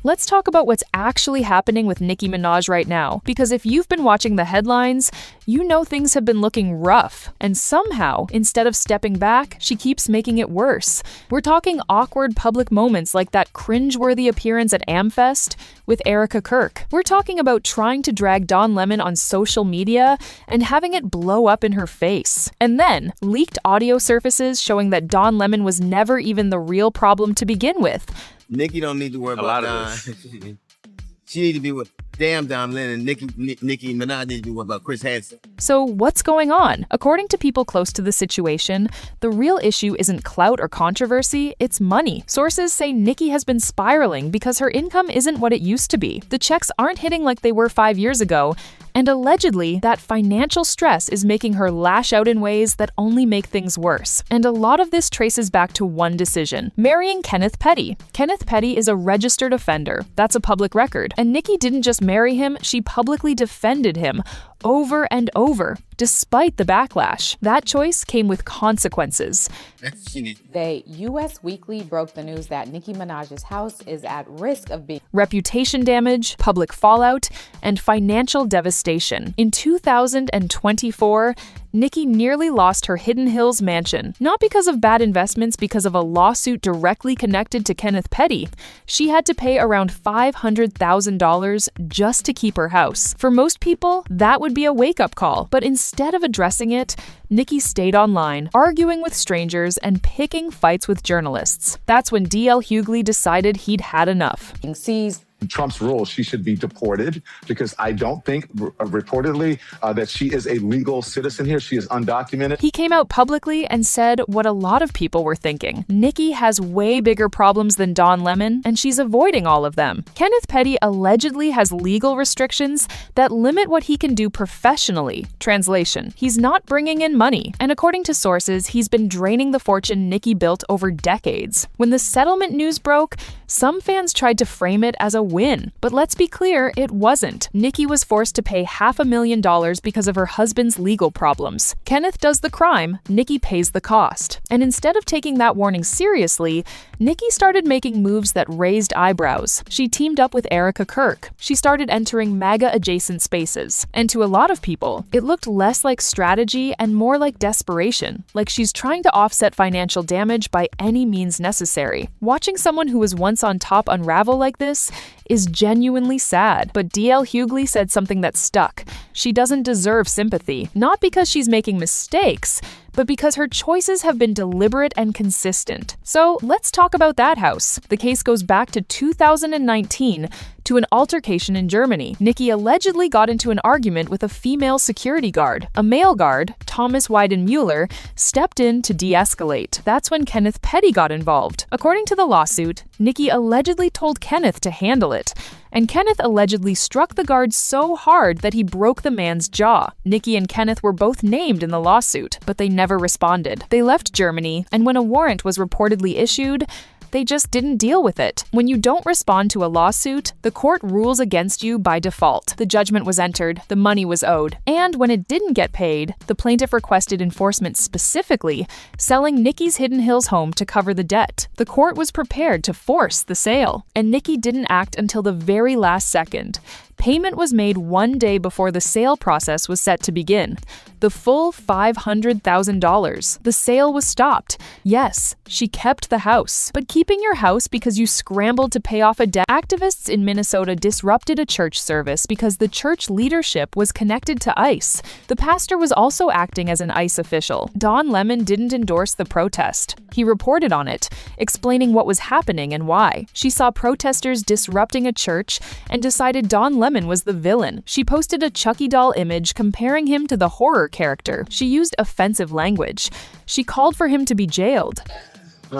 Let's talk about what's actually happening with Nicki Minaj right now, because if you've been watching the headlines, you know things have been looking rough, and somehow, instead of stepping back, she keeps making it worse. We're talking awkward public moments like that cringeworthy appearance at AmFest with Erica Kirk. We're talking about trying to drag Don Lemon on social media and having it blow up in her face. And then, leaked audio surfaces showing that Don Lemon was never even the real problem to begin with. Nicki don't need to worry about Don. She need to be with damn Don Lemon. Nicki Minaj need to be worried about Chris Hansen. So what's going on? According to people close to the situation, the real issue isn't clout or controversy, it's money. Sources say Nicki has been spiraling because her income isn't what it used to be. The checks aren't hitting like they were 5 years ago, and allegedly, that financial stress is making her lash out in ways that only make things worse. And a lot of this traces back to one decision: marrying Kenneth Petty. Kenneth Petty is a registered offender. That's a public record. And Nicki didn't just marry him, she publicly defended him over and over, despite the backlash. That choice came with consequences. The U.S. Weekly broke the news that Nicki Minaj's house is at risk of being reputation damage, public fallout, and financial devastation. In 2024, Nicki nearly lost her Hidden Hills mansion, not because of bad investments, because of a lawsuit directly connected to Kenneth Petty. She had to pay around $500,000 just to keep her house. For most people, that would be a wake-up call, but instead of addressing it, Nicki stayed online, arguing with strangers and picking fights with journalists. That's when DL Hughley decided he'd had enough. seized. Trump's rule, she should be deported because I don't think, reportedly, that she is a legal citizen here. She is undocumented. He came out publicly and said what a lot of people were thinking. Nicki has way bigger problems than Don Lemon, and she's avoiding all of them. Kenneth Petty allegedly has legal restrictions that limit what he can do professionally. Translation: he's not bringing in money, and according to sources, he's been draining the fortune Nicki built over decades. When the settlement news broke, some fans tried to frame it as a win, but let's be clear, it wasn't. Nicki was forced to pay $500,000 because of her husband's legal problems. Kenneth does the crime, Nicki pays the cost. And instead of taking that warning seriously, Nicki started making moves that raised eyebrows. She teamed up with Erica Kirk. She started entering MAGA-adjacent spaces. And to a lot of people, it looked less like strategy and more like desperation, like she's trying to offset financial damage by any means necessary. Watching someone who was once on top unravel like this is genuinely sad. But DL Hughley said something that stuck. She doesn't deserve sympathy, not because she's making mistakes, but because her choices have been deliberate and consistent. So let's talk about that house. The case goes back to 2019 to an altercation in Germany. Nicki allegedly got into an argument with a female security guard. A male guard, Thomas Weidenmuller, stepped in to de-escalate. That's when Kenneth Petty got involved. According to the lawsuit, Nicki allegedly told Kenneth to handle it, and Kenneth allegedly struck the guard so hard that he broke the man's jaw. Nicki and Kenneth were both named in the lawsuit, but they never responded. They left Germany, and when a warrant was reportedly issued, they just didn't deal with it. When you don't respond to a lawsuit, the court rules against you by default. The judgment was entered, the money was owed, and when it didn't get paid, the plaintiff requested enforcement, specifically selling Nicki's Hidden Hills home to cover the debt. The court was prepared to force the sale, and Nicki didn't act until the very last second. Payment was made 1 day before the sale process was set to begin. The full $500,000. The sale was stopped. Yes, she kept the house. But keeping your house because you scrambled to pay off a debt. Activists in Minnesota disrupted a church service because the church leadership was connected to ICE. The pastor was also acting as an ICE official. Don Lemon didn't endorse the protest. He reported on it, explaining what was happening and why. She saw protesters disrupting a church and decided Don Lemon was the villain. She posted a Chucky doll image comparing him to the horror character. She used offensive language. She called for him to be jailed.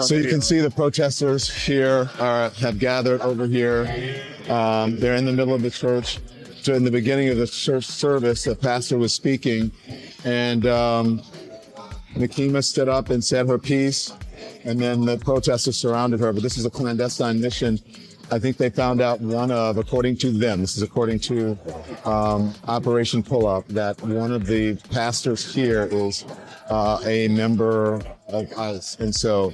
So you can see the protesters here have gathered over here. They're in the middle of the church. So in the beginning of the church service, the pastor was speaking, and Nikema stood up and said her piece, and then the protesters surrounded her. But this is a clandestine mission. I think they found out according to them, this is according to Operation Pull-Up, that one of the pastors here is a member of ICE. And so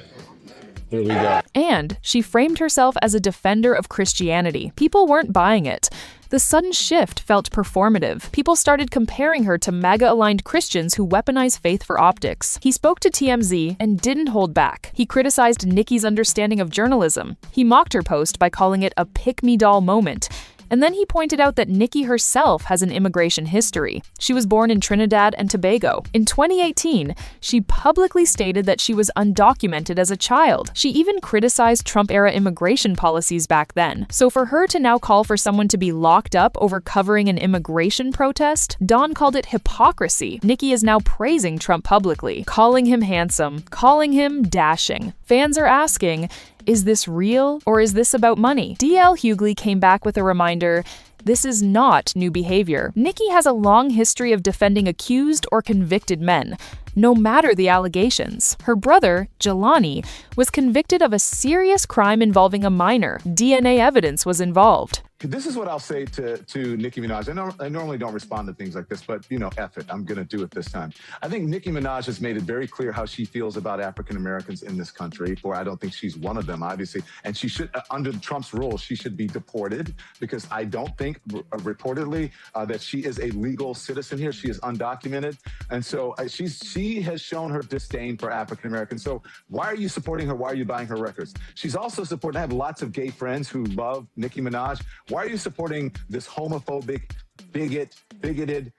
Here we go. And she framed herself as a defender of Christianity. People weren't buying it. The sudden shift felt performative. People started comparing her to MAGA-aligned Christians who weaponize faith for optics. He spoke to TMZ and didn't hold back. He criticized Nicki's understanding of journalism. He mocked her post by calling it a pick-me-doll moment. And then he pointed out that Nicki herself has an immigration history. She was born in Trinidad and Tobago. In 2018, she publicly stated that she was undocumented as a child. She even criticized Trump-era immigration policies back then. So for her to now call for someone to be locked up over covering an immigration protest, Dawn called it hypocrisy. Nicki is now praising Trump publicly, calling him handsome, calling him dashing. Fans are asking, is this real, or is this about money? DL Hughley came back with a reminder, this is not new behavior. Nicki has a long history of defending accused or convicted men, no matter the allegations. Her brother, Jelani, was convicted of a serious crime involving a minor. DNA evidence was involved. This is what I'll say to Nicki Minaj. I normally don't respond to things like this, but, F it. I'm going to do it this time. I think Nicki Minaj has made it very clear how she feels about African Americans in this country, or I don't think she's one of them, obviously. And she should, under Trump's rules, she should be deported, because I don't think, reportedly, that she is a legal citizen here. She is undocumented. And so she has shown her disdain for African Americans. So why are you supporting her? Why are you buying her records? She's also supporting, I have lots of gay friends who love Nicki Minaj. Why are you supporting this homophobic, bigoted,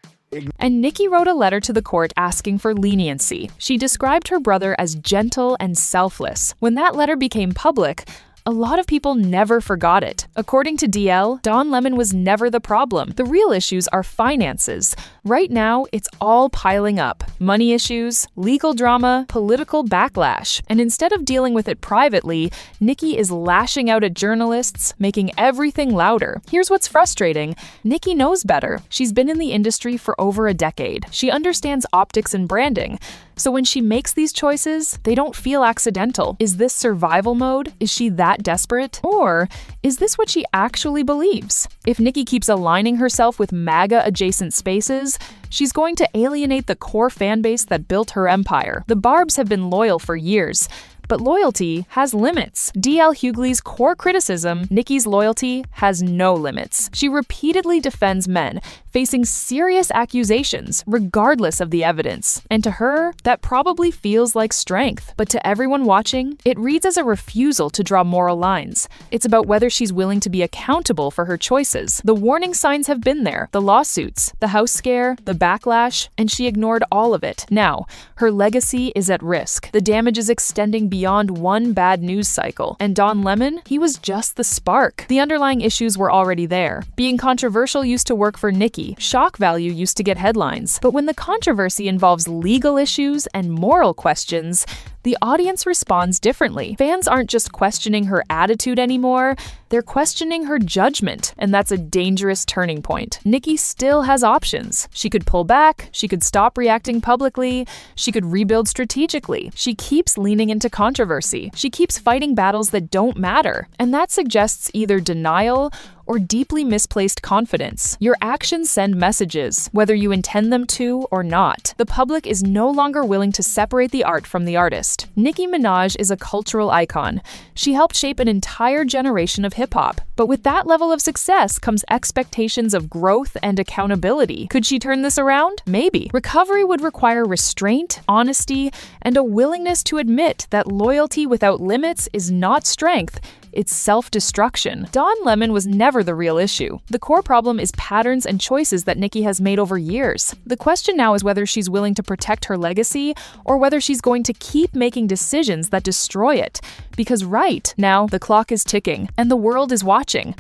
And Nicki wrote a letter to the court asking for leniency. She described her brother as gentle and selfless. When that letter became public, a lot of people never forgot it. According to DL, Don Lemon was never the problem. The real issues are finances. Right now, it's all piling up. Money issues, legal drama, political backlash. And instead of dealing with it privately, Nicki is lashing out at journalists, making everything louder. Here's what's frustrating. Nicki knows better. She's been in the industry for over a decade. She understands optics and branding. So when she makes these choices, they don't feel accidental. Is this survival mode? Is she that desperate? Or is this what she actually believes? If Nicki keeps aligning herself with MAGA-adjacent spaces, she's going to alienate the core fan base that built her empire. The Barbs have been loyal for years. But loyalty has limits. DL Hughley's core criticism, Nicki's loyalty has no limits. She repeatedly defends men, facing serious accusations, regardless of the evidence. And to her, that probably feels like strength. But to everyone watching, it reads as a refusal to draw moral lines. It's about whether she's willing to be accountable for her choices. The warning signs have been there, the lawsuits, the house scare, the backlash, and she ignored all of it. Now, her legacy is at risk. The damage is extending beyond one bad news cycle. And Don Lemon, he was just the spark. The underlying issues were already there. Being controversial used to work for Nicki. Shock value used to get headlines. But when the controversy involves legal issues and moral questions, the audience responds differently. Fans aren't just questioning her attitude anymore, they're questioning her judgment, and that's a dangerous turning point. Nicki still has options. She could pull back, she could stop reacting publicly, she could rebuild strategically. She keeps leaning into controversy. She keeps fighting battles that don't matter, and that suggests either denial or deeply misplaced confidence. Your actions send messages, whether you intend them to or not. The public is no longer willing to separate the art from the artist. Nicki Minaj is a cultural icon. She helped shape an entire generation of hip-hop. But with that level of success comes expectations of growth and accountability. Could she turn this around? Maybe. Recovery would require restraint, honesty, and a willingness to admit that loyalty without limits is not strength, it's self-destruction. Don Lemon was never the real issue. The core problem is patterns and choices that Nicki has made over years. The question now is whether she's willing to protect her legacy or whether she's going to keep making decisions that destroy it. Because right now, the clock is ticking and the world is watching.